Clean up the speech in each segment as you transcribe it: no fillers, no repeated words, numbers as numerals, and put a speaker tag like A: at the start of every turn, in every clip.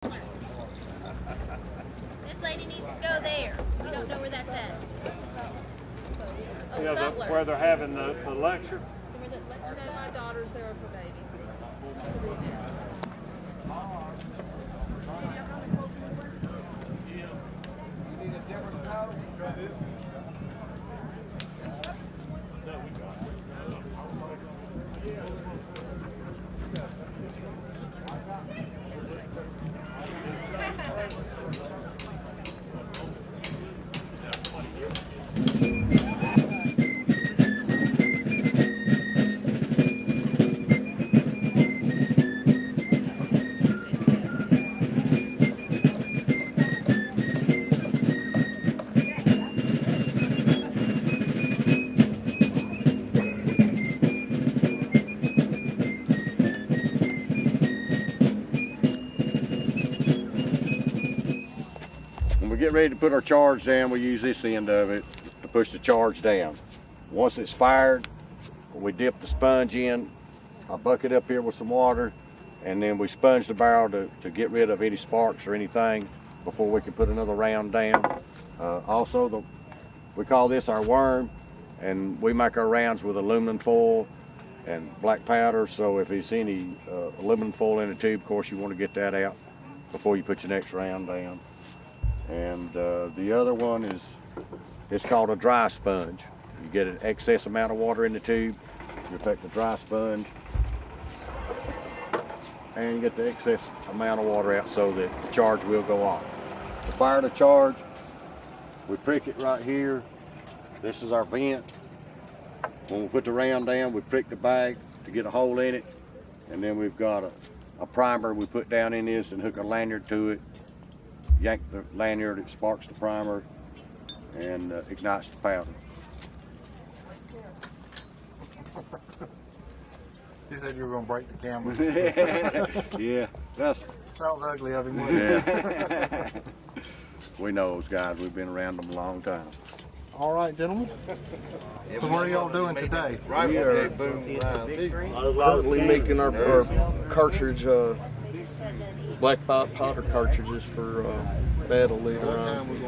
A: This lady needs to go there. We don't know where that's at. Oh,
B: Yeah, where they're having the lecture.
C: No, my daughter's there with her baby.
D: You need a different paddle? Try this.
E: When we get ready to put our charge down, we use this end of it to push the charge down. Once it's fired, we dip the sponge in, a bucket up here with some water, and then we sponge the barrel to get rid of any sparks or anything before we can put another round down. Also, we call this our worm, and we make our rounds with aluminum foil and black powder, so if there's any aluminum foil in the tube, of course you want to get that out before you put your next round down. And the other one is, it's called a dry sponge. You get an excess amount of water in the tube, you take the dry sponge, and you get the excess amount of water out so that the charge will go off. To fire the charge, we prick it right here. This is our vent. When we put the round down, we prick the bag to get a hole in it, and then we've got a primer we put down in this and hook a lanyard to it. Yank the lanyard, it sparks the primer and ignites the powder.
D: He said you were going to break the camera.
E: Yeah, that's...
D: Sounds ugly of him, wouldn't it?
E: Yeah. We know those guys, we've been around them a long time.
D: All right, gentlemen. So what are y'all doing today?
F: We are currently making our cartridge, black powder cartridges for battle later on. We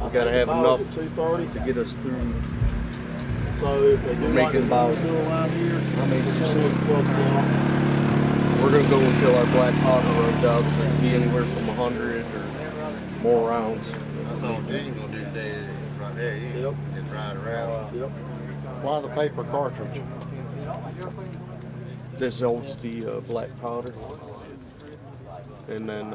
F: got to have enough to get us through.
B: So if they do
F: making about,
B: around here,
F: we're going to go until our black powder runs out, so it can be anywhere from 100 or more rounds.
G: That's all Dean's gonna do today, right there. Yep. Just ride around.
B: Yep.
D: Why the paper cartridge?
F: This holds the black powder. And then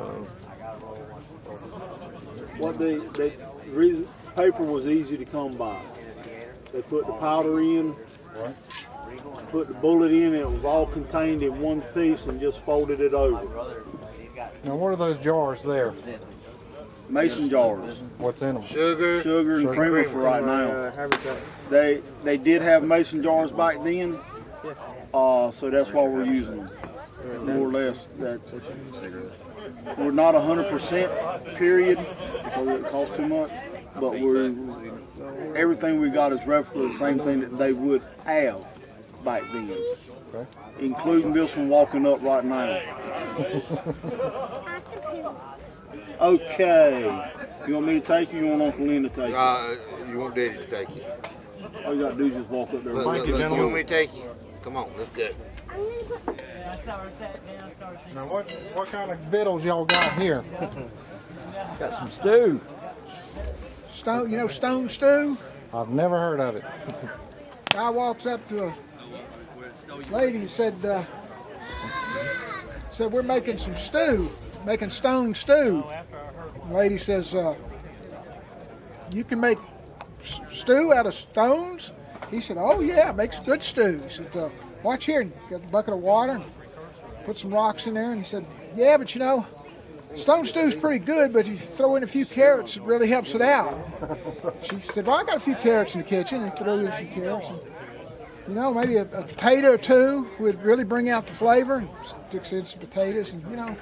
B: What the reason paper was easy to come by. They put the powder in, put the bullet in, it was all contained in one piece and just folded it over.
D: Now what are those jars there?
E: Mason jars.
D: What's in them?
E: Sugar and creamer for right now. They did have mason jars back then, so that's why we're using them. More or less. That we're not 100% period because it costs too much, but everything we got is roughly the same thing that they would have back then,
D: Okay.
E: including this one walking up right now. Okay. You want me to take you? You want Uncle Lynn to take you?
G: You want Daddy to take you?
E: All you gotta do is just walk up there.
G: Look,
D: Thank you,
G: you
D: gentlemen.
G: want me to take you? Come on, let's go.
D: Now what kind of victuals y'all got here?
F: got some stew.
H: Stone, you know stone stew?
D: I've never heard of it.
H: Guy walks up to a lady and said we're making some stew, making stone stew. The lady says, you can make stew out of stones? He said, oh yeah, it makes good stew. He said, watch here. Got a bucket of water, and put some rocks in there, and he said, yeah, but you know, stone stew's pretty good, but if you throw in a few carrots, it really helps it out. She said, well, I got a few carrots in the kitchen. They threw in a few carrots. And, you know, maybe a potato or two would really bring out the flavor. And sticks in some potatoes, and you know,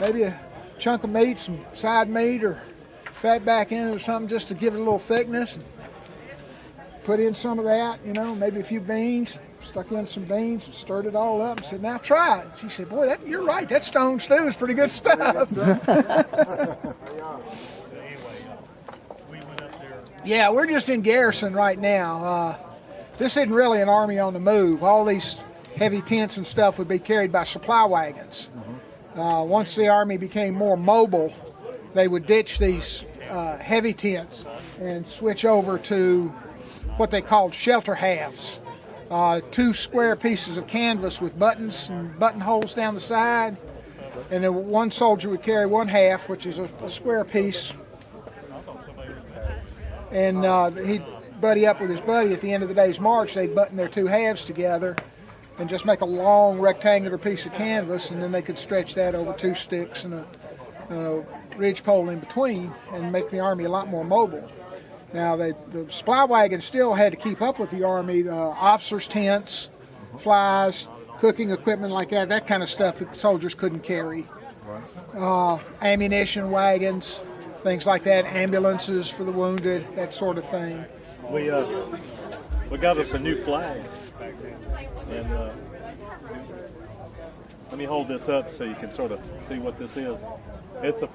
H: maybe a chunk of meat, some side meat or fat back in it or something just to give it a little thickness. And put in some of that, you know, maybe a few beans, stuck in some beans and stirred it all up and said, now try it. She said, boy, you're right, that stone stew is pretty good stuff. Yeah, we're just in garrison right now. This isn't really an army on the move. All these heavy tents and stuff would be carried by supply wagons. Once the army became more mobile, they would ditch these heavy tents and switch over to what they called shelter halves. 2 square pieces of canvas with buttons and buttonholes down the side. And then one soldier would carry 1/2, which is a square piece. And he'd buddy up with his buddy at the end of the day's march. They'd button their 2 halves together and just make a long rectangular piece of canvas, and then they could stretch that over 2 sticks and a ridge pole in between and make the army a lot more mobile. Now, the supply wagon still had to keep up with the army. Officers' tents, flies, cooking equipment like that kind of stuff that the soldiers couldn't carry. Ammunition wagons, things like that, ambulances for the wounded, that sort of thing.
I: We got us a new flag, and let me hold this up so you can sort of see what this is. It's a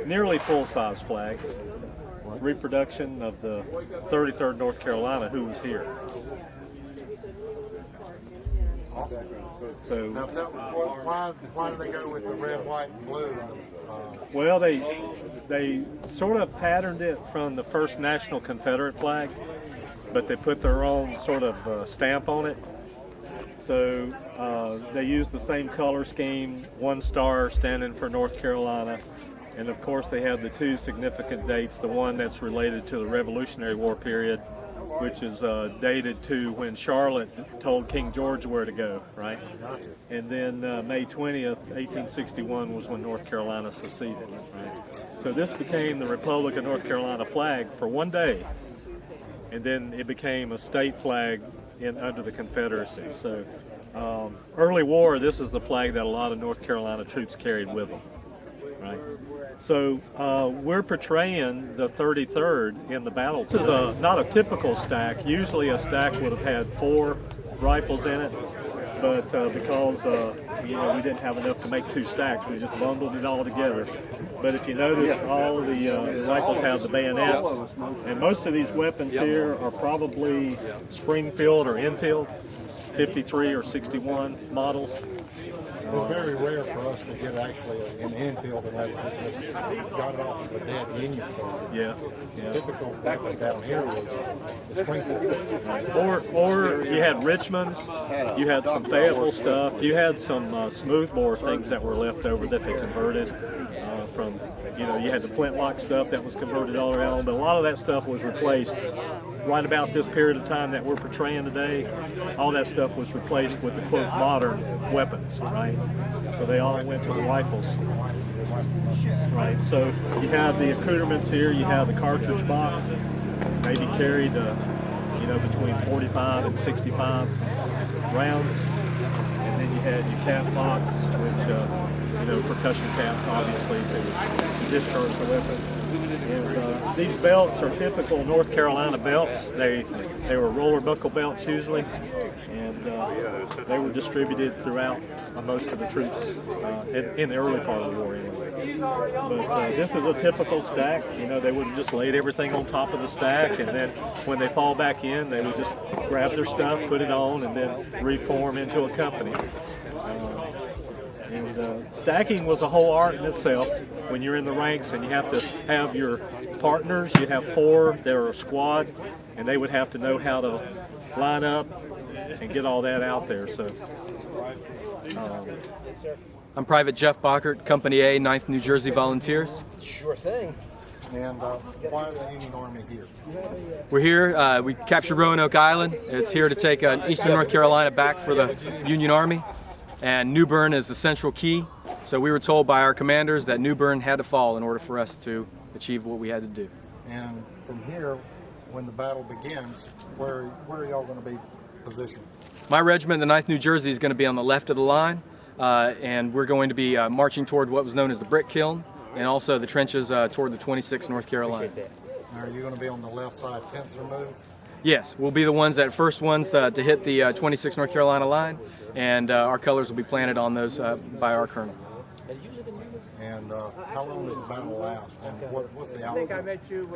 I: nearly full-size flag, reproduction of the 33rd North Carolina, who was here. So,
D: Now, why do they go with the red, white, and blue?
I: well, they sort of patterned it from the first National Confederate flag, but they put their own sort of stamp on it. So they used the same color scheme, 1 star standing for North Carolina, and of course they have the 2 significant dates, the one that's related to the Revolutionary War period, which is dated to when Charlotte told King George where to go, right? And then May 20th, 1861 was when North Carolina seceded, right? So this became the Republic of North Carolina flag for 1 day, and then it became a state flag under the Confederacy. So early war, this is the flag that a lot of North Carolina troops carried with them, right? So we're portraying the 33rd in the battle. This is not a typical stack. Usually a stack would have had 4 rifles in it, but because we didn't have enough to make 2 stacks, we just bundled it all together. But if you notice, all the rifles have the bayonets, and most of these weapons here are probably Springfield or Enfield, 53 or 61 models.
D: It's very rare for us to get actually an infield unless they just got it off of a dead Union soldier.
I: Yeah.
D: Typical weapon down here was the Springfield.
I: Or you had Richmonds, you had some Fayetteville stuff, you had some smoothbore things that were left over that they converted from, you had the flintlock stuff that was converted all around, but a lot of that stuff was replaced right about this period of time that we're portraying today. All that stuff was replaced with the quote modern weapons, right? So they all went to the rifles, right? So you have the accoutrements here, you have the cartridge box, maybe carried between 45 and 65 rounds, and then you had your cap box, which percussion caps, obviously, to discharge the weapon. And these belts are typical North Carolina belts. They were roller buckle belts usually, and they were distributed throughout most of the troops in the early part of the war anyway. But this is a typical stack. They would have just laid everything on top of the stack, and then when they fall back in, they would just grab their stuff, put it on, and then reform into a company. Stacking was a whole art in itself. When you're in the ranks and you have to have your partners, you have 4, they're a squad, and they would have to know how to line up and get all that out there. So,
J: I'm Private Jeff Bockert, Company A, 9th New Jersey Volunteers.
D: Sure thing. And why is the Union Army here?
J: We're here, we captured Roanoke Island. It's here to take Eastern North Carolina back for the Union Army. And New Berne is the central key. So we were told by our commanders that New Berne had to fall in order for us to achieve what we had to do.
D: And from here, when the battle begins, where are y'all going to be positioned?
J: My regiment, the 9th New Jersey, is going to be on the left of the line, and we're going to be marching toward what was known as the brick kiln, and also the trenches toward the 26th North Carolina.
D: Now, are you going to be on the left side pincer move?
J: Yes, we'll be the first ones to hit the 26 North Carolina line, and our colors will be planted on those by our colonel.
D: And how long does the battle last? And what's the outcome?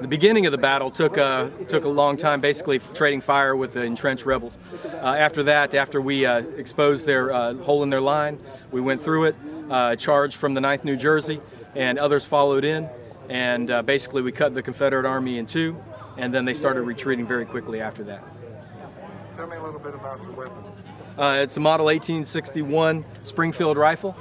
J: The beginning of the battle took a long time, basically trading fire with the entrenched rebels. After that, after we exposed their hole in their line, we went through it, charged from the 9th New Jersey, and others followed in, and basically we cut the Confederate Army in two, and then they started retreating very quickly after that.
D: Tell me a little bit about your weapon.
J: It's a model 1861 Springfield rifle.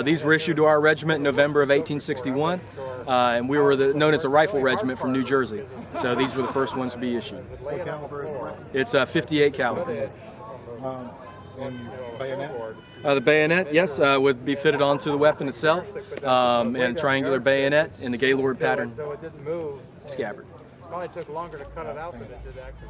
J: These were issued to our regiment in November of 1861, and we were known as a rifle regiment from New Jersey. So these were the first ones to be issued.
D: What caliber is the weapon?
J: It's a 58 caliber.
D: And bayonet?
J: The bayonet, yes, would be fitted onto the weapon itself, and a triangular bayonet in the Gaylord pattern
K: So it didn't move.
J: scabbard.
K: Probably took longer to cut it out than it did actually.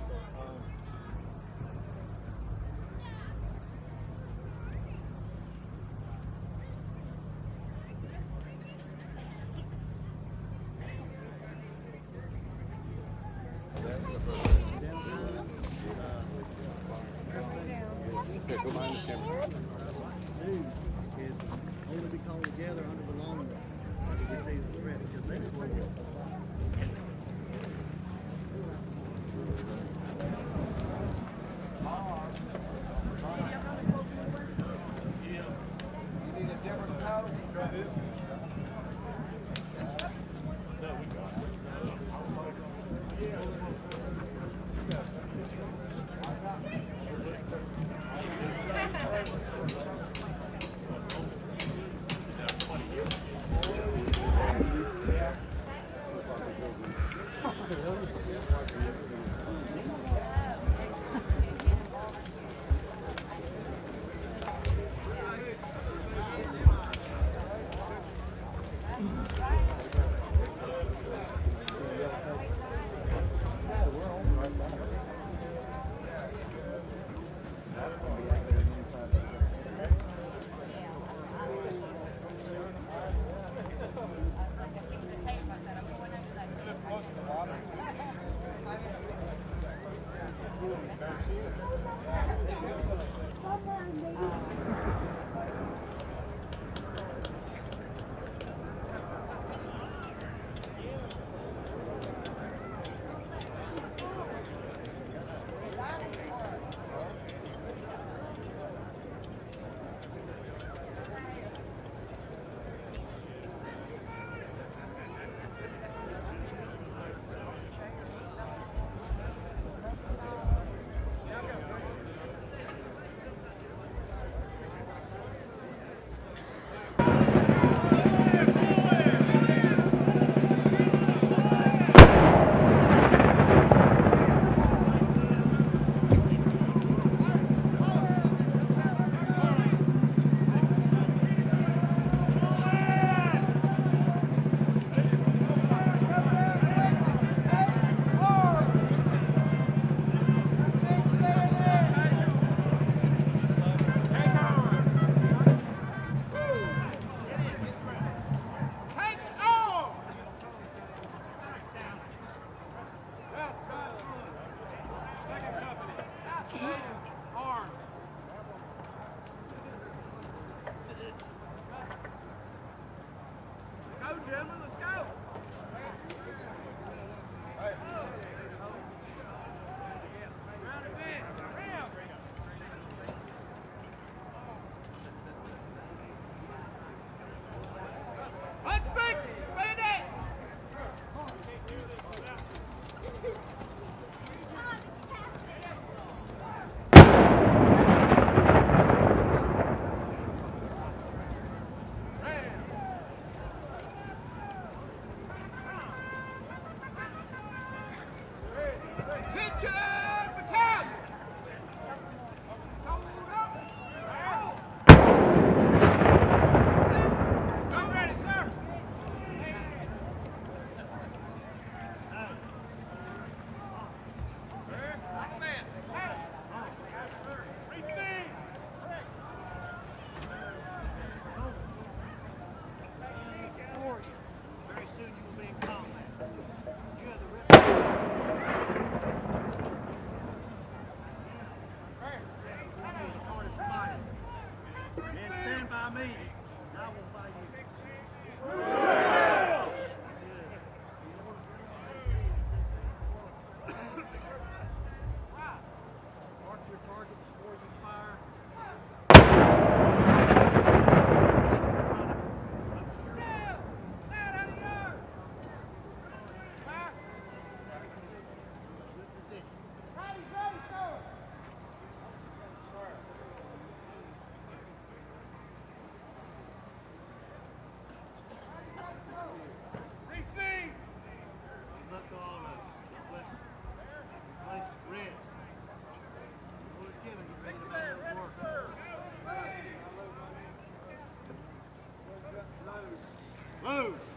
B: Move.